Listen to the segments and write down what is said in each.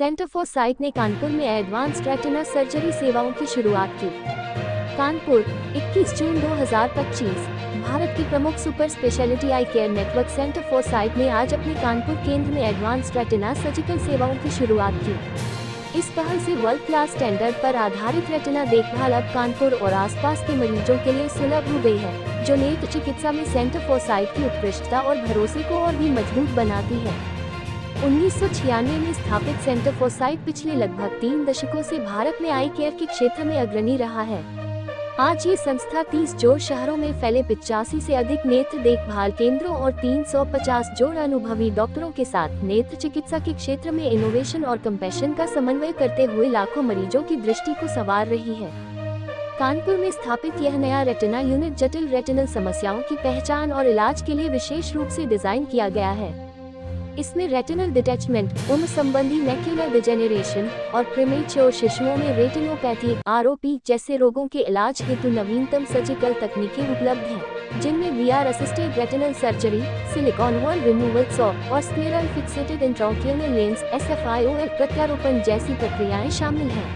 Centre for site ने कानपुर में advanced retina surgery सेवाओं की शुरुआत की। कानपुर, 21 जून 2025। भारत की प्रमुख super speciality I care network centre for site ने आज अपने कानपुर केंद्र में एडवांस्ड रेटिना सर्जिकल सेवाओं की शुरुआत की। इस पहल से वर्ल्ड क्लास स्टैंडर्ड पर आधारित रेटिना देखभाल अब कानपुर और आसपास के मरीजों के लिए सुलभ हो गई है, जो नेत्र चिकित्सा में सेंटर फॉर साइट की उत्कृष्टता और भरोसे को और भी मजबूत बनाती है। 1996 में स्थापित सेंटर फॉर साइट पिछले लगभग 3 दशकों से भारत में आई केयर के क्षेत्र में अग्रणी रहा है। आज ये संस्था 30 जोड़ शहरों में फैले 85 से अधिक नेत्र देखभाल केंद्रों और 350 जोड़ अनुभवी डॉक्टरों के साथ नेत्र चिकित्सा के क्षेत्र में इनोवेशन और कंपैशन का समन्वय करते हुए लाखों मरीजों की दृष्टि को संवार रही है। कानपुर में स्थापित यह नया रेटिना यूनिट जटिल रेटिनल समस्याओं की पहचान और इलाज के लिए विशेष रूप से डिजाइन किया गया है। इसमें रेटिनल डिटैचमेंट, उम्र संबंधी मैक्यूलर डिजेनरेशन और प्रीमेच्योर शिशुओं में रेटिनोपैथी (आरओपी) जैसे रोगों के इलाज हेतु नवीनतम सर्जिकल तकनीकें उपलब्ध हैं, जिनमें VR assisted retinal surgery, silicone wall removal और scleral fixated intraocular lens (SFIOL) प्रत्यारोपण जैसी प्रक्रियाएं शामिल हैं।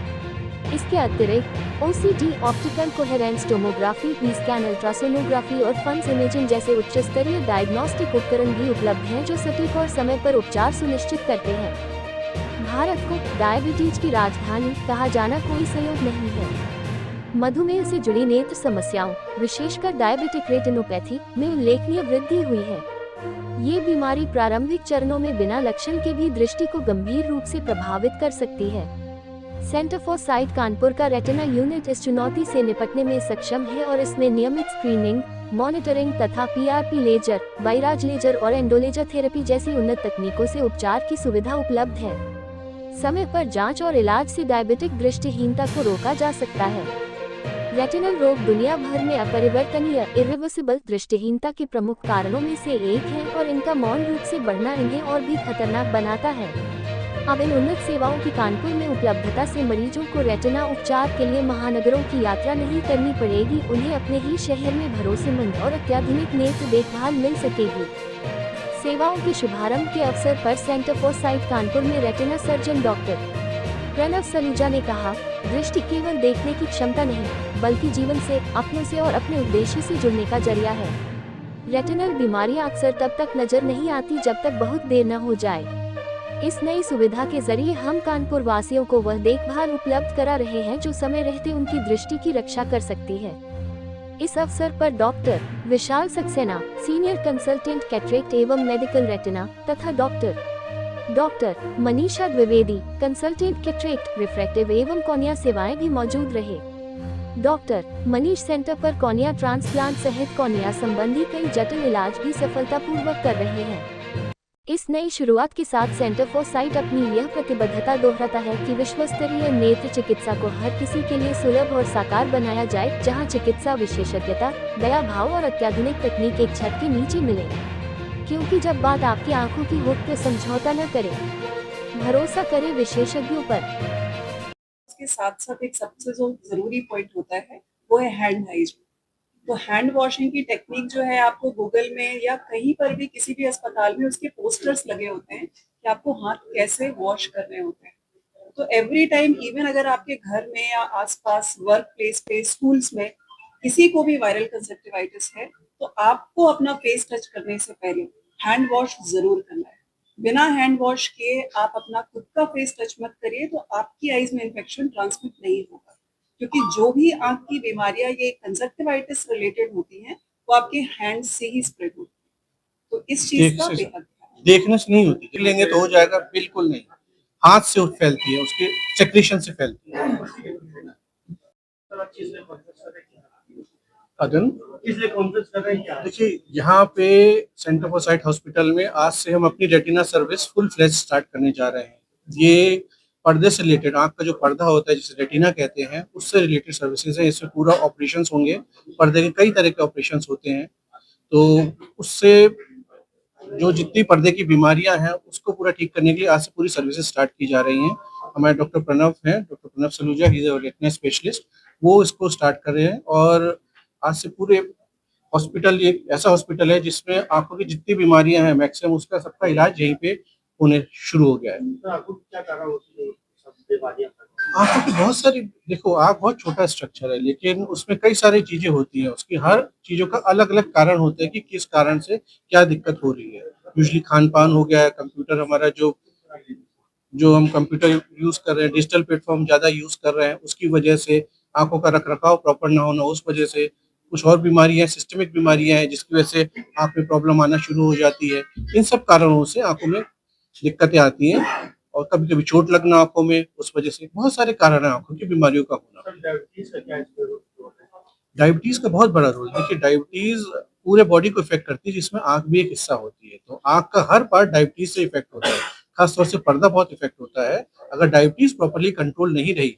इसके अतिरिक्त OCT, optical coherence tomography, scan, ultrasonography और फंस इमेजिंग जैसे उच्च स्तरीय डायग्नोस्टिक उपकरण भी उपलब्ध हैं, जो सटीक और समय पर उपचार सुनिश्चित करते हैं। भारत को डायबिटीज की राजधानी कहा जाना कोई संयोग नहीं है। मधुमेह से जुड़ी नेत्र समस्याओं, विशेषकर डायबिटिक रेटिनोपैथी में उल्लेखनीय वृद्धि हुई है। ये बीमारी प्रारंभिक चरणों में बिना लक्षण के भी दृष्टि को गंभीर रूप से प्रभावित कर सकती है। सेंटर फॉर साइट कानपुर का रेटिना यूनिट इस चुनौती से निपटने में सक्षम है और इसमें नियमित स्क्रीनिंग, मॉनिटरिंग तथा पीआरपी लेजर, बाइराज लेजर और एंडोलेजर थेरेपी जैसी उन्नत तकनीकों से उपचार की सुविधा उपलब्ध है। समय पर जांच और इलाज से डायबिटिक दृष्टिहीनता को रोका जा सकता है। रेटिनल रोग दुनिया भर में अपरिवर्तनीय इरिवर्सिबल दृष्टिहीनता के प्रमुख कारणों में से एक है और इनका मौन रूप से बढ़ना इन्हें और भी खतरनाक बनाता है। अब इन उन्नत सेवाओं की कानपुर में उपलब्धता से मरीजों को रेटिना उपचार के लिए महानगरों की यात्रा नहीं करनी पड़ेगी, उन्हें अपने ही शहर में भरोसेमंद और अत्याधुनिक नेत्र देखभाल मिल सकेगी। सेवाओं के शुभारंभ के अवसर पर सेंटर फॉर साइट कानपुर में retina surgeon doctor Pranav Saluja ने कहा, दृष्टि केवल देखने की क्षमता नहीं, बल्कि जीवन से, अपनों से और अपने उद्देश्य से जुड़ने का जरिया है। रेटिनल बीमारियां अक्सर तब तक नजर नहीं आती जब तक बहुत देर न हो जाए। इस नई सुविधा के जरिए हम कानपुर वासियों को वह देखभाल उपलब्ध करा रहे हैं जो समय रहते उनकी दृष्टि की रक्षा कर सकती है। इस अवसर पर डॉक्टर विशाल सक्सेना, सीनियर कंसल्टेंट कैटरेक्ट एवं मेडिकल रेटिना तथा doctor Manisha Dwivedi, consultant cataract, refractive एवं कॉर्निया सेवाएं भी मौजूद रहे। डॉक्टर मनीष सेंटर पर कॉर्निया ट्रांसप्लांट सहित कॉर्निया संबंधी कई जटिल इलाज भी सफलतापूर्वक कर रहे हैं। इस नई शुरुआत के साथ सेंटर फॉर साइट अपनी यह प्रतिबद्धता दोहराता है कि विश्व स्तरीय नेत्र चिकित्सा को हर किसी के लिए सुलभ और साकार बनाया जाए, जहां चिकित्सा विशेषज्ञता, दया भाव और अत्याधुनिक तकनीक एक छत के नीचे मिले। क्योंकि जब बात आपकी आंखों की हो तो समझौता न करें, भरोसा करें विशेषज्ञों पर। इसके साथ साथ एक सबसे जो जरूरी पॉइंट होता है वो है हैंड हाइजीन। तो हैंड वॉशिंग की टेक्निक जो है आपको गूगल में या कहीं पर भी किसी भी अस्पताल में उसके पोस्टर्स लगे होते हैं कि आपको हाथ कैसे वॉश करने होते हैं। तो एवरी टाइम, इवन अगर आपके घर में या आसपास वर्क प्लेस पे, स्कूल्स में किसी को भी वायरल कंजक्टिवाइटिस है, तो आपको अपना फेस टच करने से पहले हैंड वॉश जरूर करना है। बिना हैंड वॉश किए आप अपना खुद का फेस टच मत करिए, तो आपकी आईज में इन्फेक्शन ट्रांसमिट नहीं होगा। क्योंकि जो भी आंख की बीमारियां ये कंजक्टिवाइटिस रिलेटेड होती हैं, वो आपके हैंड से ही स्प्रेड होती है। तो इस चीज का बेहद देखने से नहीं होती, लेंगे तो हो जाएगा, बिल्कुल नहीं। हाथ से फैलती है, उसके सेक्रेशन से फैलती है। देखिए, यहाँ पे सेंटर फॉर साइट हॉस्पिटल में आज से हम अपनी retina service full fledge start करने जा रहे हैं। ये पर्दे से रिलेटेड, आंख का जो पर्दा होता है जिसे रेटिना कहते हैं, उससे रिलेटेड सर्विसेज है। इसमें पूरा ऑपरेशंस होंगे, पर्दे के कई तरह के ऑपरेशंस होते हैं, तो उससे जो जितनी पर्दे की बीमारियां हैं उसको पूरा ठीक करने के लिए आज से पूरी सर्विसेज स्टार्ट की जा रही हैं। हमारे डॉक्टर प्रणव हैं, doctor Pranav Saluja, he is a retina specialist, वो इसको स्टार्ट कर रहे हैं। और आज से पूरे हॉस्पिटल एक ऐसा हॉस्पिटल है जिसमें आंखों की जितनी बीमारियां हैं मैक्सिमम उसका सबका इलाज यहीं पे होने शुरू हो गया है। आंखों की बहुत सारी, देखो आंख बहुत छोटा स्ट्रक्चर है, लेकिन उसमें कई सारी चीजें होती हैं, उसकी हर चीजों का अलग अलग कारण होता है कि किस कारण से क्या दिक्कत हो रही है। यूजली खान पान हो गया है, कंप्यूटर हमारा जो जो हम कंप्यूटर यूज कर रहे हैं, डिजिटल प्लेटफॉर्म ज्यादा यूज कर रहे हैं, उसकी वजह से आंखों का रख रखाव प्रॉपर ना होना, उस वजह से कुछ और बीमारियां, सिस्टमिक बीमारियां हैं जिसकी वजह से आंख में प्रॉब्लम आना शुरू हो जाती है। इन सब कारणों से आंखों में दिक्कतें आती हैं, और कभी कभी चोट लगना आंखों में, उस वजह से बहुत सारे कारण हैं आंखों की बीमारियों का होना। डायबिटीज का बहुत बड़ा रोल, देखिए डायबिटीज पूरे बॉडी को इफेक्ट करती है, जिसमें आंख भी एक हिस्सा होती है, तो आंख का हर पार्ट डायबिटीज से इफेक्ट होता है। खासतौर से पर्दा बहुत इफेक्ट होता है। अगर डायबिटीज प्रॉपर्ली कंट्रोल नहीं रही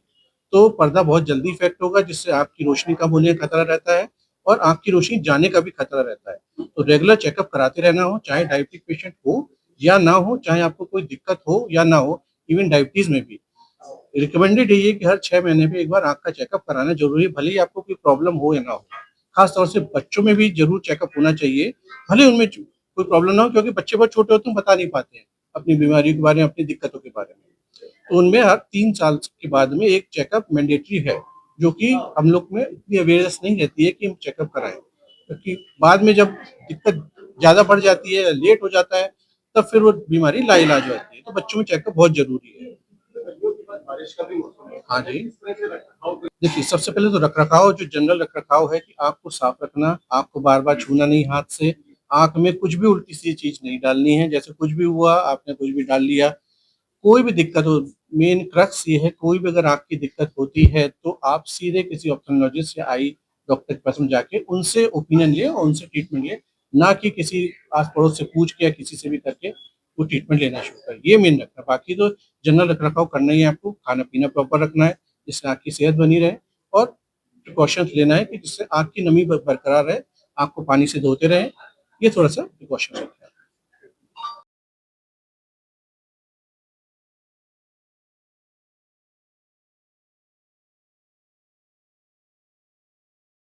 तो पर्दा बहुत जल्दी इफेक्ट होगा, जिससे आंख की रोशनी कम होने का खतरा रहता है और आंख की रोशनी जाने का भी खतरा रहता है। तो रेगुलर चेकअप कराते रहना हो, चाहे डायबिटिक पेशेंट हो या ना हो, चाहे आपको कोई दिक्कत हो या ना हो, इवन डायबिटीज में भी रिकमेंडेड है ये कि हर 6 महीने में एक बार आंख का चेकअप कराना जरूरी है, भले ही आपको कोई प्रॉब्लम हो या ना हो। खास तौर से बच्चों में भी जरूर चेकअप होना चाहिए, भले उनमें कोई प्रॉब्लम ना हो, क्योंकि बच्चे बहुत छोटे होते हैं, बता नहीं पाते हैं अपनी बीमारी के बारे में, अपनी दिक्कतों के बारे में। तो उनमें हर 3 साल के बाद में एक चेकअप मैंडेटरी है, जो कि हम लोग में इतनी अवेयरनेस नहीं रहती है कि हम चेकअप कराएं, क्योंकि बाद में जब दिक्कत ज्यादा बढ़ जाती है, लेट हो जाता है, तब फिर वो बीमारी लाइलाज हो जाती है। तो बच्चों में चेकअप बहुत जरूरी है। हाँ जी, देखिए सबसे पहले तो रखरखाव, जो जनरल रखरखाव है कि आँख को साफ रखना, आँख को बार बार छूना नहीं हाथ से, आँख में कुछ भी उल्टी सी चीज नहीं डालनी है, जैसे कुछ भी हुआ आपने कुछ भी डाल लिया। कोई भी दिक्कत हो, मेन क्रक्स ये है, कोई भी अगर आँख की दिक्कत होती है तो आप सीधे किसी ऑप्थेल्मोलॉजिस्ट या आई डॉक्टर के पास में जाके उनसे ओपिनियन ले और उनसे ट्रीटमेंट ले, ना कि किसी आस पड़ोस से पूछ के या किसी से भी करके वो ट्रीटमेंट लेना शुरू करें। ये मेन रखना, बाकी तो जनरल रखरखाव करना ही है, आपको खाना पीना प्रॉपर रखना है जिससे आँख की सेहत बनी रहे, और प्रिकॉशंस लेना है कि जिससे आँख की नमी बरकरार रहे, आँख को पानी से धोते रहें, ये थोड़ा सा प्रिकॉशन है।